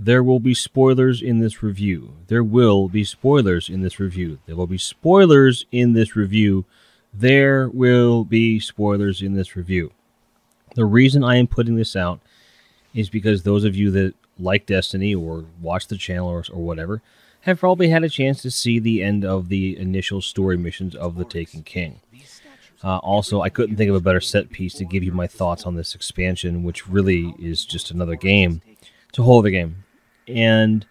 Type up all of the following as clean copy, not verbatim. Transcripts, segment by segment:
there will be spoilers in this review. There will be spoilers in this review. There will be spoilers in this review. There will be spoilers in this review. The reason I am putting this out is because those of you that like Destiny or watch the channel or whatever have probably had a chance to see the end of the initial story missions of The Taken King. Also, I couldn't think of a better set piece to give you my thoughts on this expansion, which really is just another game. It's a whole other game. And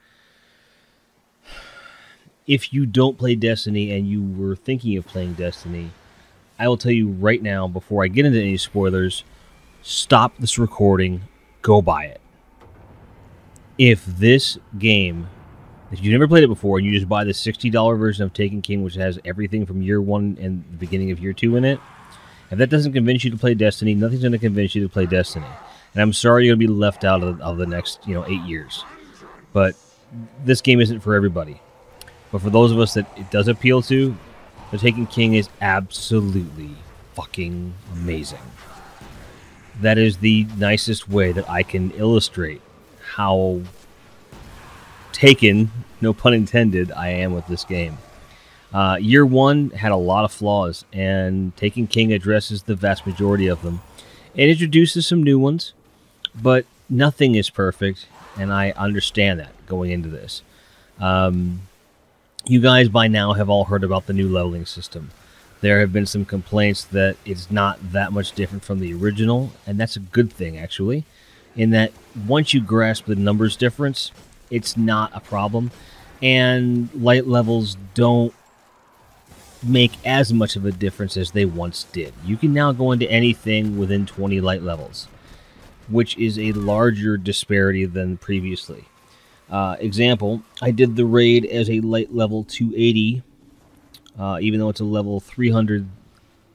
if you don't play Destiny and you were thinking of playing Destiny, I will tell you right now, before I get into any spoilers, stop this recording, go buy it. If this game, if you've never played it before and you just buy the $60 version of Taken King, which has everything from year 1 and the beginning of year 2 in it, if that doesn't convince you to play Destiny, nothing's going to convince you to play Destiny. And I'm sorry you're going to be left out of the next 8 years. But this game isn't for everybody. But for those of us that it does appeal to, The Taken King is absolutely fucking amazing. That is the nicest way that I can illustrate how taken, no pun intended, I am with this game. Year 1 had a lot of flaws, and Taken King addresses the vast majority of them. It introduces some new ones, but nothing is perfect, and I understand that going into this. You guys by now have all heard about the new leveling system. There have been some complaints that it's not that much different from the original, and that's a good thing, actually, in that once you grasp the numbers difference, it's not a problem, and light levels don't make as much of a difference as they once did. You can now go into anything within 20 light levels, which is a larger disparity than previously. Example, I did the raid as a light level 280, even though it's a level 300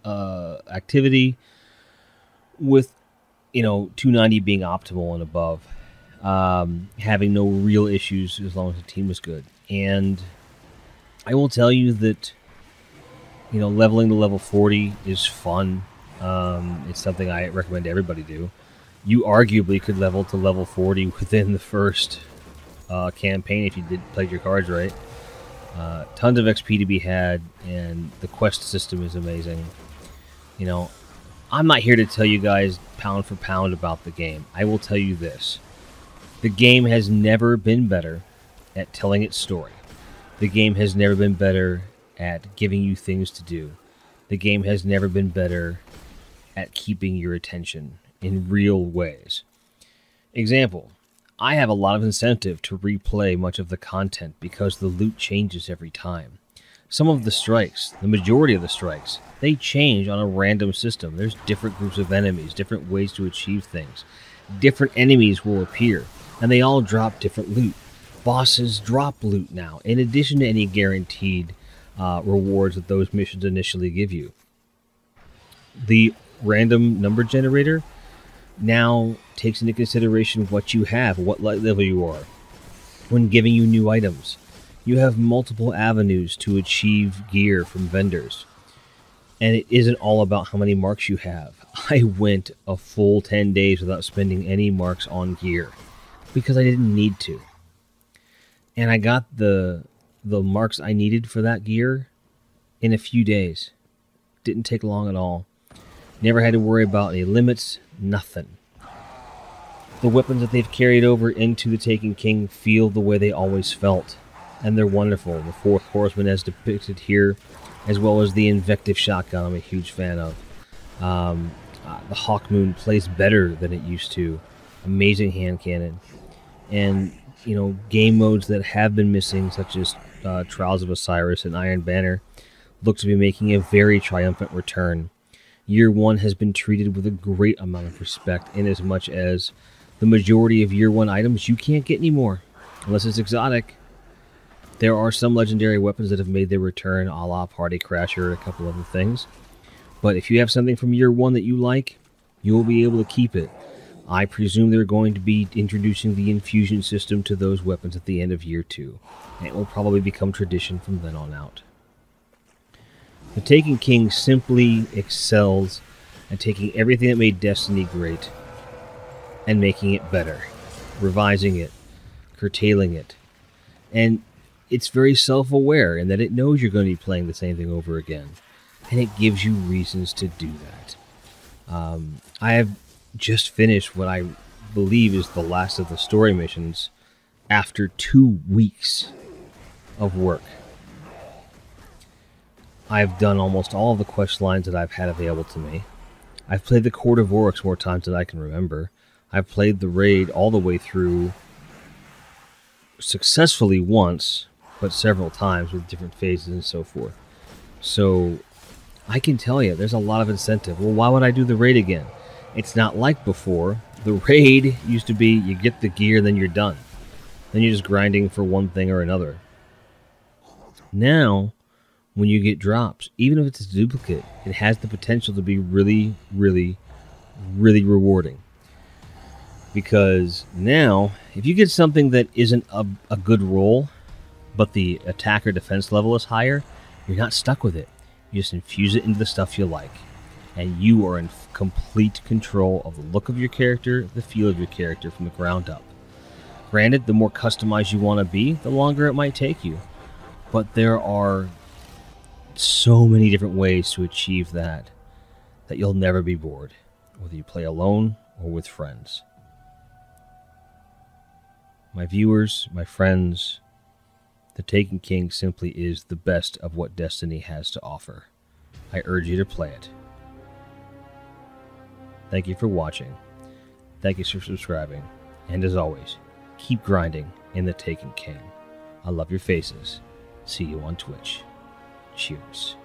activity, with 290 being optimal and above, having no real issues as long as the team was good. And I will tell you that leveling to level 40 is fun. It's something I recommend everybody do. You arguably could level to level 40 within the first campaign if you played your cards right. Tons of XP to be had, and the quest system is amazing. I'm not here to tell you guys pound for pound about the game. I will tell you this. The game has never been better at telling its story. The game has never been better at giving you things to do. The game has never been better at keeping your attention in real ways. Example, I have a lot of incentive to replay much of the content because the loot changes every time. Some of the strikes, the majority of the strikes, they change on a random system. There's different groups of enemies, different ways to achieve things. Different enemies will appear, and they all drop different loot. Bosses drop loot now, in addition to any guaranteed rewards that those missions initially give you. The random number generator now takes into consideration what you have, what light level you are, when giving you new items. You have multiple avenues to achieve gear from vendors. And it isn't all about how many marks you have. I went a full 10 days without spending any marks on gear because I didn't need to. And I got the marks I needed for that gear in a few days. Didn't take long at all. Never had to worry about any limits, nothing. The weapons that they've carried over into the Taken King feel the way they always felt, and they're wonderful. The Fourth Horseman as depicted here, as well as the Invective Shotgun I'm a huge fan of. The Hawkmoon plays better than it used to. Amazing hand cannon. And, game modes that have been missing, such as Trials of Osiris and Iron Banner, look to be making a very triumphant return. Year 1 has been treated with a great amount of respect, in as much as the majority of Year 1 items you can't get anymore, unless it's exotic. There are some legendary weapons that have made their return, a la Party Crasher and a couple other things. But if you have something from Year 1 that you like, you will be able to keep it. I presume they're going to be introducing the infusion system to those weapons at the end of Year 2, and it will probably become tradition from then on out. The Taken King simply excels at taking everything that made Destiny great and making it better, revising it, curtailing it. And it's very self-aware in that it knows you're going to be playing the same thing over again. And it gives you reasons to do that. I have just finished what I believe is the last of the story missions after 2 weeks of work. I've done almost all of the quest lines that I've had available to me. I've played the Court of Oryx more times than I can remember. I've played the raid all the way through successfully once, but several times with different phases and so forth. So I can tell you, there's a lot of incentive. Well, why would I do the raid again? It's not like before. The raid used to be you get the gear, then you're done. Then you're just grinding for one thing or another. Now, when you get drops, even if it's a duplicate, it has the potential to be really, really, really rewarding. Because now, if you get something that isn't a good roll, but the attack or defense level is higher, you're not stuck with it. You just infuse it into the stuff you like. And you are in complete control of the look of your character, the feel of your character from the ground up. Granted, the more customized you want to be, the longer it might take you. But there are so many different ways to achieve that you'll never be bored, whether you play alone or with friends. My viewers, my friends, The Taken King simply is the best of what Destiny has to offer. I urge you to play it. Thank you for watching. Thank you for subscribing. And as always, keep grinding in The Taken King. I love your faces. See you on Twitch. Cheers.